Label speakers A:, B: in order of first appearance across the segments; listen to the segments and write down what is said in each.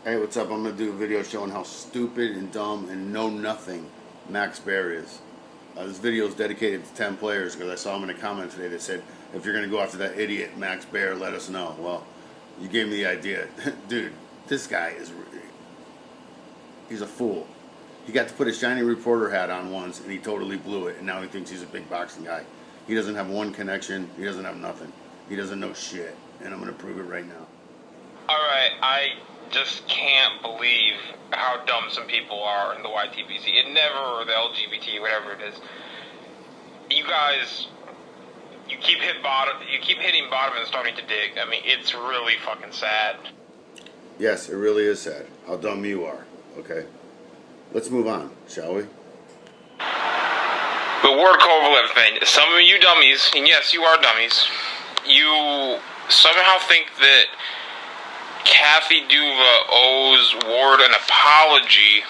A: Hey, what's up? I'm going to do a video showing how stupid and dumb and know nothing Max Baer is. This video is dedicated to 10 players because I saw him in a comment today that said, if you're going to go after that idiot Max Baer, let us know. Well, you gave me the idea. Dude, this guy he's a fool. He got to put a shiny reporter hat on once and he totally blew it, and now he thinks he's a big boxing guy. He doesn't have one connection. He doesn't have nothing. He doesn't know shit, and I'm going to prove it right now.
B: Alright, I just can't believe how dumb some people are in the YTBC. Or the LGBT, whatever it is. You guys, you keep hitting bottom and starting to dig. I mean, it's really fucking sad.
A: Yes, it really is sad how dumb you are. Okay, let's move on, shall we?
B: The Ward Kovalev thing. Some of you dummies, and yes, you are dummies, you somehow think that Kathy Duva owes Ward an apology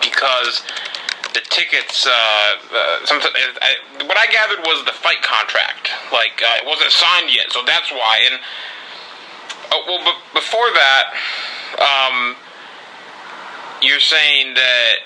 B: because the tickets, what I gathered was the fight contract. It wasn't signed yet, so that's why. And, but before that, you're saying that,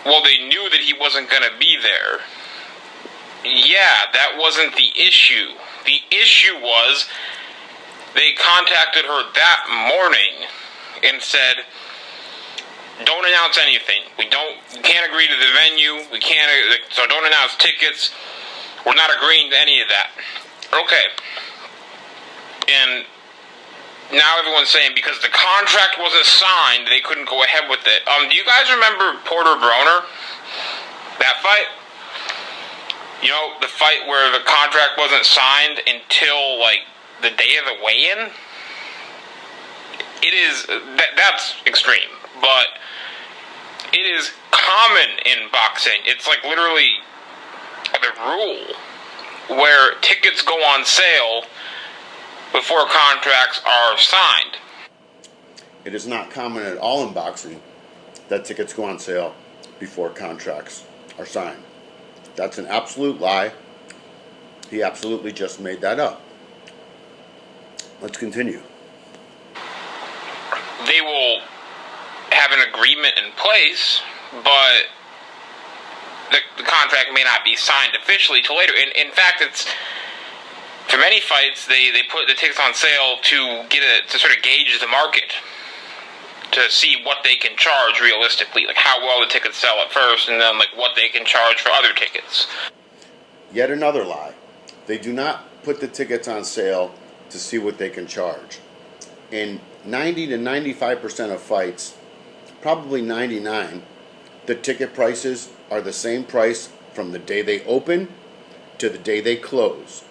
B: well, they knew that he wasn't going to be there. Yeah, that wasn't the issue. The issue was they contacted her that morning and said, don't announce anything. We can't agree to the venue. So don't announce tickets. We're not agreeing to any of that. Okay. And now everyone's saying because the contract wasn't signed, they couldn't go ahead with it. Do you guys remember Porter Broner? That fight? You know, the fight where the contract wasn't signed until, the day of the weigh-in? That's extreme, but it is common in boxing. It's literally the rule where tickets go on sale before contracts are signed.
A: It is not common at all in boxing that tickets go on sale before contracts are signed. That's an absolute lie. He absolutely just made that up. Let's continue.
B: They will have an agreement in place, but the contract may not be signed officially till later. In fact, for many fights, they put the tickets on sale to sort of gauge the market, to see what they can charge realistically, how well the tickets sell at first, and then what they can charge for other tickets.
A: Yet another lie. They do not put the tickets on sale to see what they can charge. In 90 to 95% of fights, probably 99, the ticket prices are the same price from the day they open to the day they close.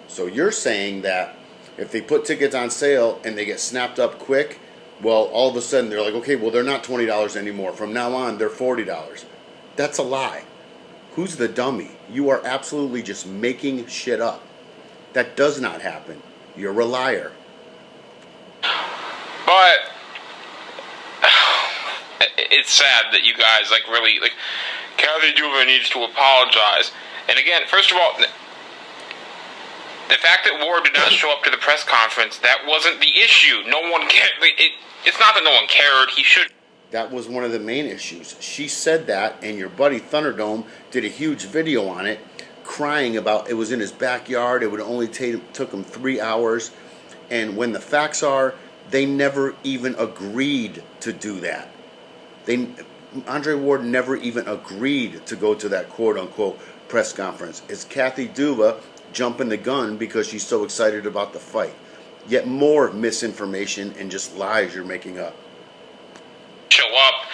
A: So you're saying that if they put tickets on sale and they get snapped up quick, well, all of a sudden they're like, okay, well, they're not $20 anymore. From now on, they're $40. That's a lie. Who's the dummy? You are absolutely just making shit up. That does not happen. You're a liar.
B: But it's sad that you guys really Kathy Duva needs to apologize. And again, first of all, the fact that Ward did not show up to the press conference, that wasn't the issue. No one cared. It's not that no one cared. He should.
A: That was one of the main issues. She said that, and your buddy Thunderdome did a huge video on it, crying about it was in his backyard. It would only took him 3 hours. And when the facts are, they never even agreed to do that. Andre Ward never even agreed to go to that quote-unquote press conference. It's Kathy Duva jumping the gun because she's so excited about the fight. Yet more misinformation and just lies you're making up.
B: Show up.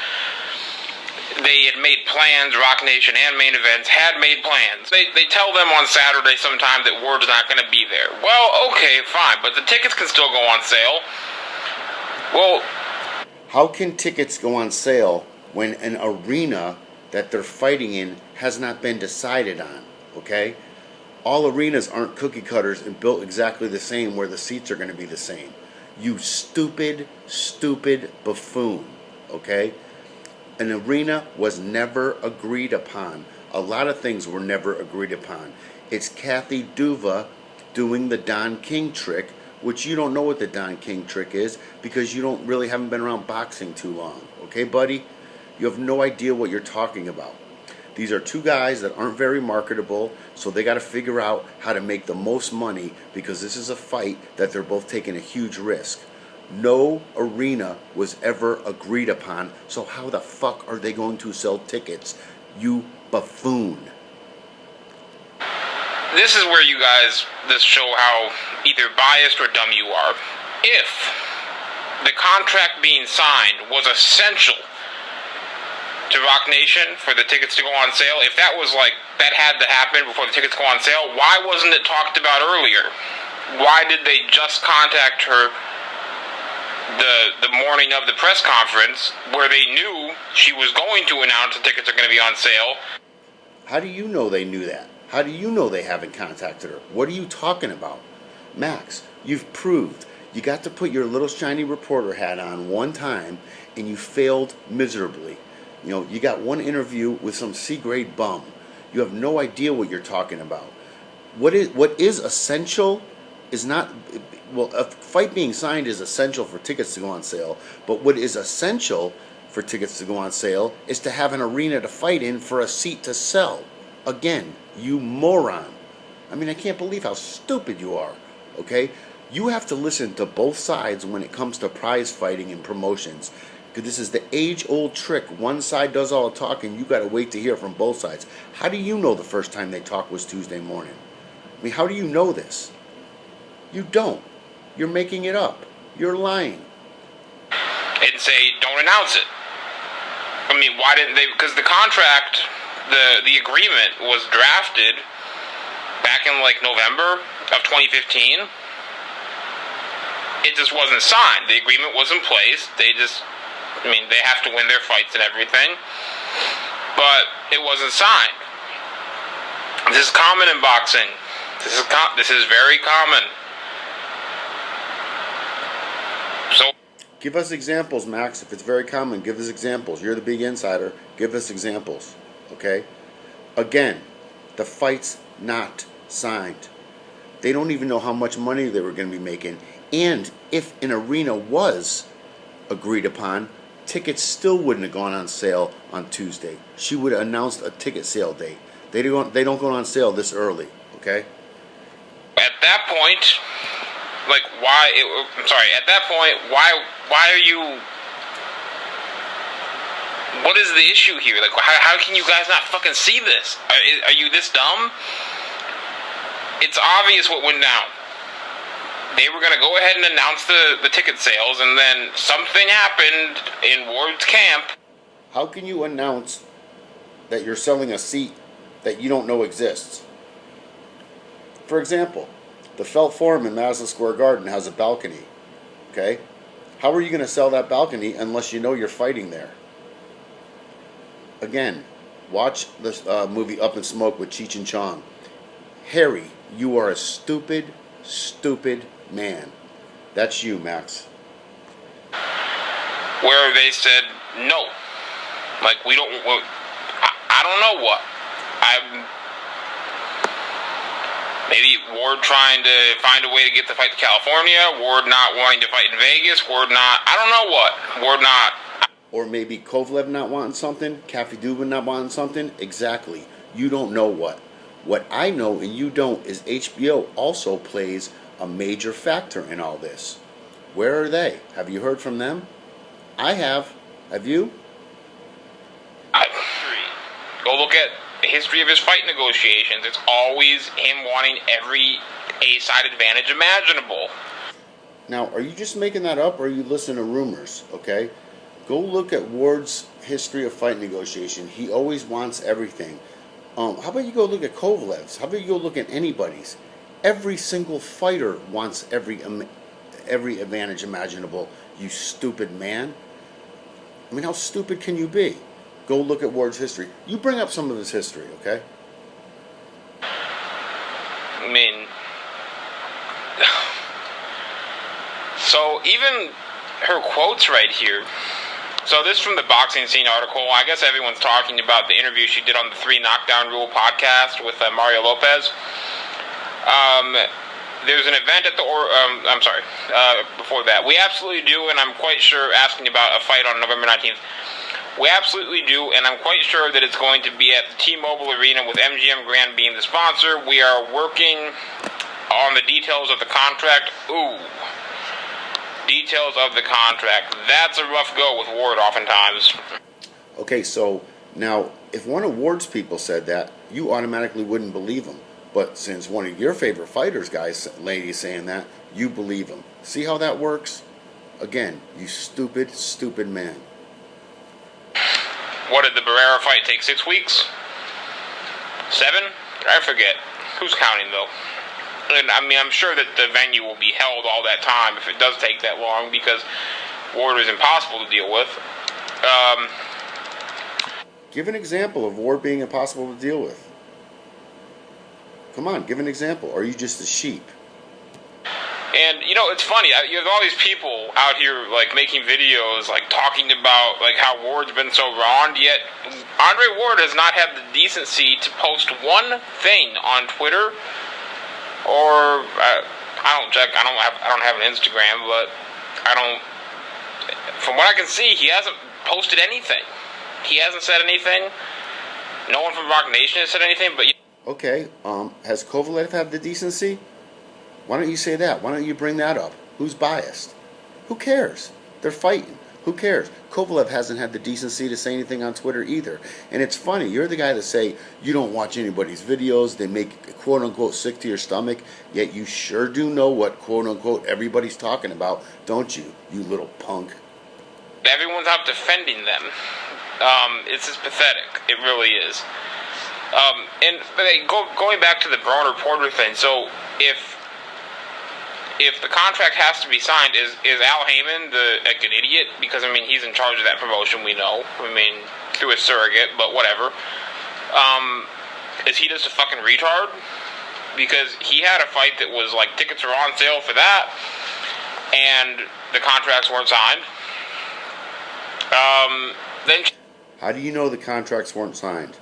B: They had made plans, Rock Nation and Main Events had made plans. They tell them on Saturday sometime that Ward's not going to be there. Well, okay, fine, but the tickets can still go on sale. Well,
A: how can tickets go on sale when an arena that they're fighting in has not been decided on, okay? All arenas aren't cookie cutters and built exactly the same where the seats are going to be the same. You stupid, stupid buffoon, okay? An arena was never agreed upon. A lot of things were never agreed upon. It's Kathy Duva doing the Don King trick which you don't know what the Don King trick is because you haven't been around boxing too long. Okay, buddy? You have no idea what you're talking about. These are two guys that aren't very marketable, so they got to figure out how to make the most money because this is a fight that they're both taking a huge risk. No arena was ever agreed upon, so how the fuck are they going to sell tickets? You buffoon.
B: This is where you guys show how either biased or dumb you are. If the contract being signed was essential to Rock Nation for the tickets to go on sale, if that was like, that had to happen before the tickets go on sale, why wasn't it talked about earlier? Why did they just contact her the morning of the press conference where they knew she was going to announce the tickets are going to be on sale?
A: How do you know they knew that? How do you know they haven't contacted her? What are you talking about? Max, you've proved you got to put your little shiny reporter hat on one time and you failed miserably. You know, you got one interview with some C-grade bum. You have no idea what you're talking about. What is essential is not... Well, a fight being signed is essential for tickets to go on sale, but what is essential for tickets to go on sale is to have an arena to fight in for a seat to sell. Again, you moron. I mean, I can't believe how stupid you are, okay? You have to listen to both sides when it comes to prize fighting and promotions. Because this is the age-old trick. One side does all the talking, you got to wait to hear from both sides. How do you know the first time they talked was Tuesday morning? I mean, how do you know this? You don't. You're making it up. You're lying.
B: And say, don't announce it. I mean, why didn't they? Because the contract, the agreement was drafted back in like November of 2015. It just wasn't signed. The agreement was in place. They have to win their fights and everything. But it wasn't signed. This is common in boxing. This is very common. So,
A: give us examples, Max. If it's very common, give us examples. You're the big insider. Give us examples, okay? Again, the fight's not signed. They don't even know how much money they were going to be making. And if an arena was agreed upon, tickets still wouldn't have gone on sale on Tuesday. She would have announced a ticket sale date. They don't go on sale this early, okay?
B: At that point... At that point, why are you... What is the issue here? Like, how can you guys not fucking see this? Are you this dumb? It's obvious what went down. They were going to go ahead and announce the ticket sales, and then something happened in Ward's camp.
A: How can you announce that you're selling a seat that you don't know exists? For example... The Felt Forum in Madison Square Garden has a balcony, okay? How are you going to sell that balcony unless you know you're fighting there? Again, watch this movie Up in Smoke with Cheech and Chong. Harry, you are a stupid, stupid man. That's you, Max.
B: Where they said no. Like, we don't... I don't know what. Maybe Ward trying to find a way to get the fight to California, Ward not wanting to fight in Vegas, Ward not... I don't know what. Ward not...
A: Or maybe Kovalev not wanting something, Kathy Dubin not wanting something. Exactly. You don't know what. What I know and you don't is HBO also plays a major factor in all this. Where are they? Have you heard from them? I have. Have you?
B: Go look at the history of his fight negotiations. It's always him wanting every A-side advantage imaginable.
A: Now, are you just making that up or are you listening to rumors, okay? Go look at Ward's history of fight negotiation. He always wants everything. How about you go look at Kovalev's? How about you go look at anybody's? Every single fighter wants every advantage imaginable, you stupid man. I mean, how stupid can you be? Go look at Ward's history. You bring up some of his history, okay?
B: I mean... So, even her quotes right here... So this from the Boxing Scene article. I guess everyone's talking about the interview she did on the 3 Knockdown Rule podcast with Mario Lopez. there's an event at the before that. We absolutely do, and I'm quite sure, asking about a fight on November 19th. We absolutely do, and I'm quite sure that it's going to be at the T-Mobile Arena with MGM Grand being the sponsor. We are working on the details of the contract. Ooh. Details of the contract. That's a rough go with Ward oftentimes.
A: Okay, so now, if one of Ward's people said that, you automatically wouldn't believe him. But since one of your favorite fighters, ladies, saying that, you believe him. See how that works? Again, you stupid, stupid man.
B: What did the Baer fight take? 6 weeks? 7? I forget. Who's counting, though? And, I mean, I'm sure that the venue will be held all that time if it does take that long, because Ward is impossible to deal with.
A: Give an example of Ward being impossible to deal with. Come on, give an example. Or are you just a sheep?
B: And, you know, it's funny. You have all these people out here, like, making videos, like, talking about, like, how Ward's been so wronged, yet Andre Ward has not had the decency to post one thing on Twitter, or, I don't have an Instagram, but from what I can see, he hasn't posted anything. He hasn't said anything. No one from Rock Nation has said anything, but...
A: Okay, has Kovalev had the decency? Why don't you say that? Why don't you bring that up? Who's biased? Who cares? They're fighting. Who cares? Kovalev hasn't had the decency to say anything on Twitter either. And it's funny, you're the guy to say you don't watch anybody's videos, they make quote-unquote sick to your stomach, yet you sure do know what quote-unquote everybody's talking about, don't you, you little punk?
B: Everyone's out defending them. It's just pathetic. It really is. And going back to the Braun reporter thing, so if the contract has to be signed, is Al Heyman like an idiot? Because, I mean, he's in charge of that promotion, we know. I mean, through a surrogate, but whatever. Is he just a fucking retard? Because he had a fight that was like, tickets were on sale for that, and the contracts weren't signed.
A: How do you know the contracts weren't signed?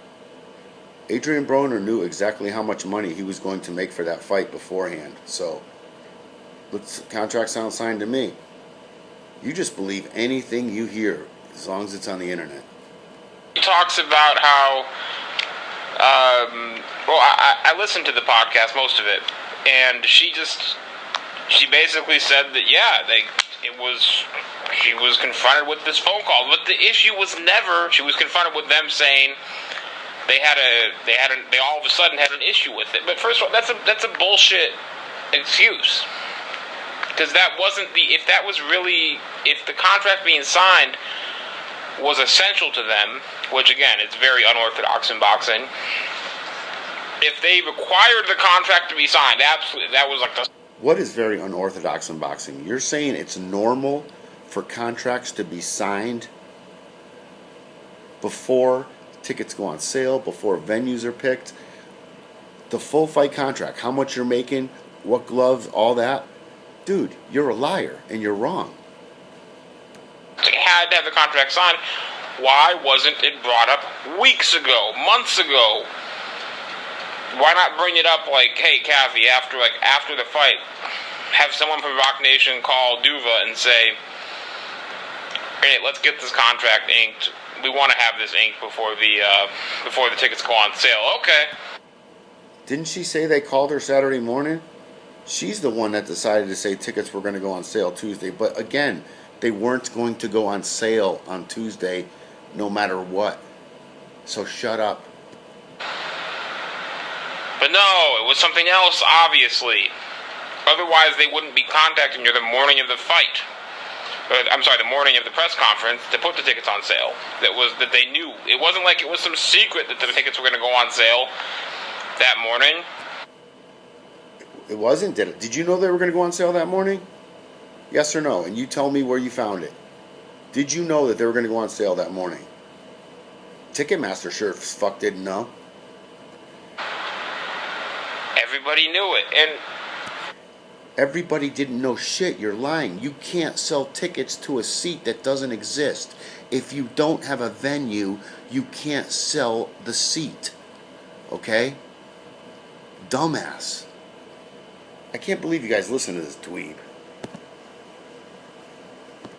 A: Adrian Broner knew exactly how much money he was going to make for that fight beforehand. So, the contract sounds signed to me. You just believe anything you hear, as long as it's on the internet.
B: He talks about how, I listened to the podcast, most of it, and she basically said that, yeah, she was confronted with this phone call, but the issue was never, she was confronted with them saying they all of a sudden had an issue with it. But first of all, that's a bullshit excuse. Because if the contract being signed was essential to them, which again, it's very unorthodox in boxing, if they required the contract to be signed, absolutely, that was like the...
A: What is very unorthodox in boxing? You're saying it's normal for contracts to be signed before tickets go on sale, before venues are picked? The full fight contract, how much you're making, what gloves, all that? Dude, you're a liar, and you're wrong.
B: They had to have the contract signed. Why wasn't it brought up weeks ago, months ago? Why not bring it up like, hey, Kathy, after the fight, have someone from Rock Nation call Duva and say, hey, let's get this contract inked. We want to have this inked before the tickets go on sale. Okay.
A: Didn't she say they called her Saturday morning? She's the one that decided to say tickets were going to go on sale Tuesday. But again, they weren't going to go on sale on Tuesday no matter what. So shut up.
B: But no, it was something else, obviously. Otherwise, they wouldn't be contacting you the morning of the fight. The morning of the press conference to put the tickets on sale. That they knew. It wasn't like it was some secret that the tickets were going to go on sale that morning.
A: It wasn't? Did you know they were going to go on sale that morning? Yes or no? And you tell me where you found it. Did you know that they were going to go on sale that morning? Ticketmaster sure as fuck didn't know.
B: Everybody knew it. And
A: everybody didn't know shit. You're lying. You can't sell tickets to a seat that doesn't exist. If you don't have a venue, you can't sell the seat. Okay? Dumbass. I can't believe you guys listen to this dweeb.